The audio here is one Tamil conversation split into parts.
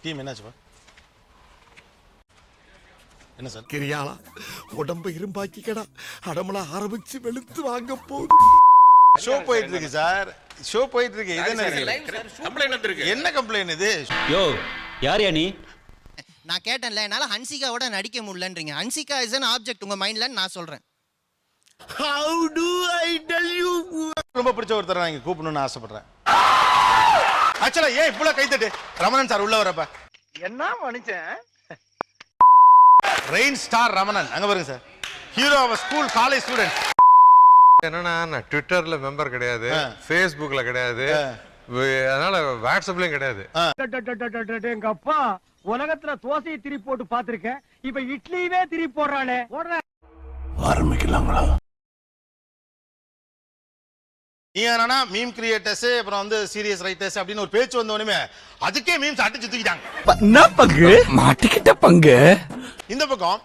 டீம் என்னாச்சுப்பா? என்ன சார்? கிரியாளா உடம்ப இரும்பாக்கிக்கடா, அடமலா ஆரம்பிச்சு வெளுத்து வாங்க போகுது. ஷோ போயிட்டு இருக்கு சார், ஷோ போயிட்டு இருக்கு. இது என்ன கம்ப்ளைண்ட் இது? யோ யார் நீ? நான் கேட்டேன்ல, என்னால ஹன்சிகாவோட நடிக்க முடியலன்றீங்க. ஹன்சிகா இஸ் an ஆப்ஜெக்ட் உங்க மைண்ட்ல, நான் சொல்றேன். How do I tell you? ரொம்ப பிடிச்ச ஒருத்தர் நான் இங்க கூப்பிடணும்னு ஆசைப்படுறேன். ஆக்சுவலா ஏன் இவ்வளவு கைத்தட்டு? ரமணன் சார் உள்ள வரப்ப என்ன மனுஷன்? ரெயின் ஸ்டார் ரமணன் அங்க பாருங்க sir, hero of school college student. என்னன்னா நான் ட்விட்டர்ல மெம்பர் கிடையாது, ஃபேஸ்புக்ல கிடையாது, அதனால வாட்ஸ்அப்லயும் கிடையாது. எங்க அப்பா உலகத்துல தோசையை திருப்பி போட்டு பாத்திருக்கேன், இப்ப இட்லியவே திருப்பி போடுறானே. ஆரம்பிக்கலாங்களா? நீ என்னன்னா மீம் கிரியேட்டர்ஸ், அப்புறம் வந்து சீரியஸ் ரைட்டர்ஸ் அப்படின்னு ஒரு பேச்சு வந்த உடனே அதுக்கே மீம்ஸ் அடிச்சு தூக்கிட்டாங்க. என்ன பங்கு மாட்டிக்கிட்ட பங்கு? இந்த பக்கம்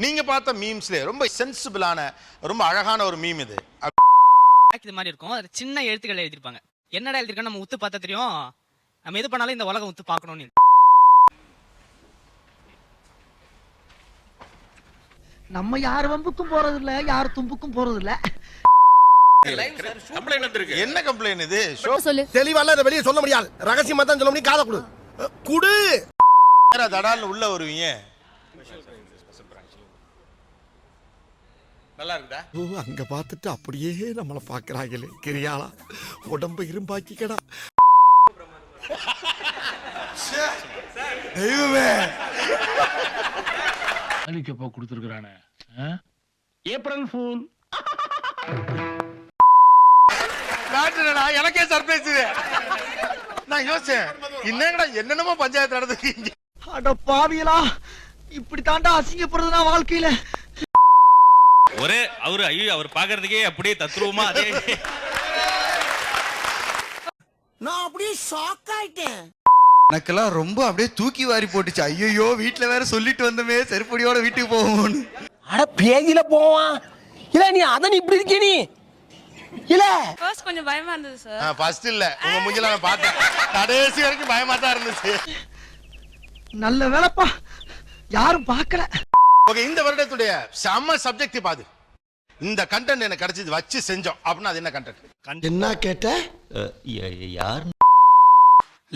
நீங்க பார்த்த மீம்ஸ்ல ரொம்ப சென்சிபிளான ரொம்ப அழகான ஒரு மீம் இது. இது மாதிரி இருக்கும், அது சின்ன எழுத்துக்கள் எழுதிருப்பாங்க. என்னடா எழுதிருக்கா நம்ம உத்து பார்த்தா தெரியும், நம்ம எது பண்ணாலும் இந்த உலகம் உத்து பார்க்கணும்னு. நம்ம யார் வம்புக்கும் போறது இல்ல, யார் தும்புக்கும் போறது இல்ல. என்ன கம்ப்ளைண்ட் இது? தெளிவால இத வெளிய சொல்ல முடியாது, ரகசியமா தான் சொல்ல முடியும். காத குடு குடு. தடால்னு உள்ள வருவீங்க. நல்லா இருக்குதா? அங்க பார்த்துட்டு அப்படியே நம்மள பாக்குறாங்களே. கிரியாளா உடம்ப இரும்பாக்கிக்கடா. தெய்வமே அலிக்கப்பா கொடுத்துருக்கானே ஏப்ரல் ஃபூல். எனக்கே சர்ப்ரைஸ் இது. நான் யோசிச்சேன் என்னங்கடா என்னென்னமோ பஞ்சாயத்து நடந்துருக்கு. அட பாவியலா, இப்படி தாண்டா அசிங்கப்படுறதுனா வாழ்க்கையில. ஒரே அவரு ஐயோ அவர் பாக்குறதுக்கே அப்படியே தத்ரூபமா அதே. நான் அப்படியே ஷாக் ஆயிட்டேன். எனக்கெல்லாம் ரொம்ப அப்படியே தூக்கி வாரி போட்டுச்சு. ஐயோ வீட்டுல வேற சொல்லிட்டு வந்தமே, செருப்படியோட வீட்டுக்கு போவோம்னு. அட பேதியில போவான் இல்ல, நீ அதான் இப்படி இருக்கே நீ இல்ல. ஃபர்ஸ்ட் கொஞ்சம் பயமா இருந்தது சார். ஃபர்ஸ்ட் இல்ல, உங்க மூஞ்சில நான் பார்த்தேன், கடைசி வரைக்கும் பயமா தான் இருந்துச்சு. நல்ல வேலைப்பா, யாரும் பார்க்கல. ஓகே, இந்த வருடத்துடைய செம்ம சப்ஜெக்ட் பாது. இந்த கண்டென்ட் எனக்கு கிடைச்சது வச்சு செஞ்சோம் அப்படின்னா அது என்ன கண்டென்ட்? என்ன கேட்ட? யார்?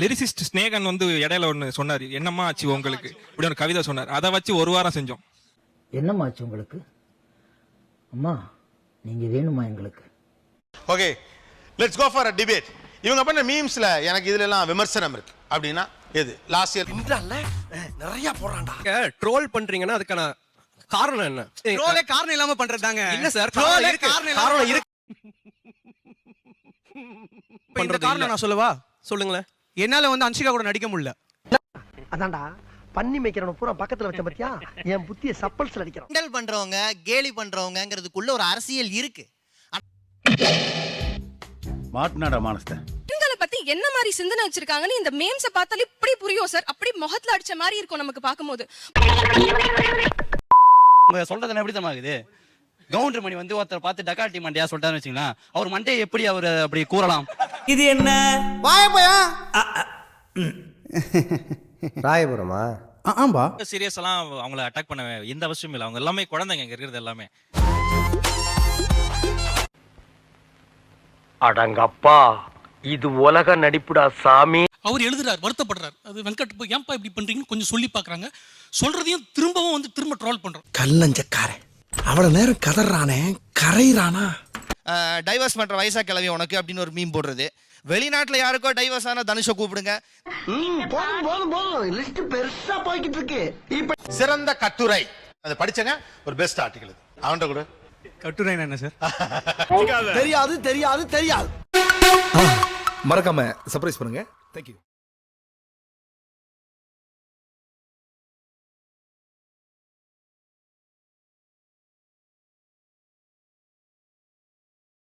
லிரிசிஸ்ட் ஸ்னேகன் வந்து இடையில ஒன்று சொன்னார், என்னம்மா ஆச்சு உங்களுக்கு இப்படி ஒரு கவிதை சொன்னார். அதை வச்சு ஒரு வாரம் செஞ்சோம். என்னம்மா ஆச்சு உங்களுக்கு? அம்மா நீங்க வேணுமா எங்களுக்கு? Okay, let's go for a debate. இவங்க பண்ண மீம்ஸ்ல எனக்கு இதுல எல்லாம் விமர்சனம் இருக்கு அப்படின்னா எது? லாஸ்ட் இயர் இன்றால நிறைய போறான்டா. ட்ரோல் பண்றீங்கன்னா அதுக்கான காரணம் என்ன? ட்ரோலே காரணம் இல்லாம பண்றதாங்க. இல்ல சார், ட்ரோலே காரணம் இருக்கு. பண்றது காரணம் நான் சொல்லவா? சொல்லுங்களேன். என்னால வந்து ஹன்சிகா கூட நடிக்க முடியல. அதான்டா பண்ணி மேய்க்கிறவன பூரா பக்கத்துல வச்ச பத்தியா, என் புத்திய சப்பல்ஸ்ல அடிக்கிறான். கிண்டல் பண்றவங்க கேலி பண்றவங்கங்கிறதுக்குள்ள ஒரு அரசியல் இருக்கு. மாட்னாடா மானஸ்த பெண்களை பத்தி என்ன மாதிரி சிந்தனை வச்சிருக்காங்கன்னு இந்த மீம்ஸ பார்த்தாலே இப்படி புரியும் சார். அப்படி முகத்துல அடிச்ச மாதிரி இருக்கும் நமக்கு பாக்கும்போது. உங்க சொல்றது எப்படி தமாகுது? கவுண்டர் மணி வந்து ஒருத்தர் பார்த்து டக்காட்டி மண்டையா சொல்லிட்டாருன்னு வச்சுங்களேன், அவர் மண்டையை எப்படி அவர் அப்படி கூறலாம்? இது என்ன வாயப்பயா ராயபுரமா? ஆம்பா சீரியஸ் எல்லாம் அவங்கள அட்டாக் பண்ண எந்த அவசியமும் இல்லை. அவங்க எல்லாமே குழந்தைங்க இங்க இருக்கிறது எல்லாமே. அடங்கப்பா, இது உலக நடிப்புடா சாமி. அவர் எழுதுறாரு, வருத்தப்படுறாரு. அது வெங்கட் போய் ஏன்பா இப்படி பண்றீங்கன்னு கொஞ்சம் சொல்லி பாக்குறாங்க. சொல்றதையும் திரும்பவும் வந்து திரும்ப ட்ரோல் பண்றோம். கல்லஞ்சக்காரன் அவ்வளவு நேரம் கதறானே, கரையிறானா? டைவர்ஸ் பண்ற வயசா கிளவி உனக்கு அப்படின்னு ஒரு மீம் போடுறது. வெளிநாட்டுல யாருக்கோ டைவர்ஸ் ஆனா தனுஷை கூப்பிடுங்க. போதும் லிஸ்ட் பெருசா போய்கிட்டு இருக்கு. சிறந்த கட்டுரை அதை படிச்சங்க, ஒரு பெஸ்ட் ஆர்டிகல் இது. அவன்கிட்ட கூட கட்டுரை என்ன சார்? தெரியாது தெரியாது தெரியாது. மறக்காம சர்ப்ரைஸ் பண்ணுங்க. தேங்க்யூ.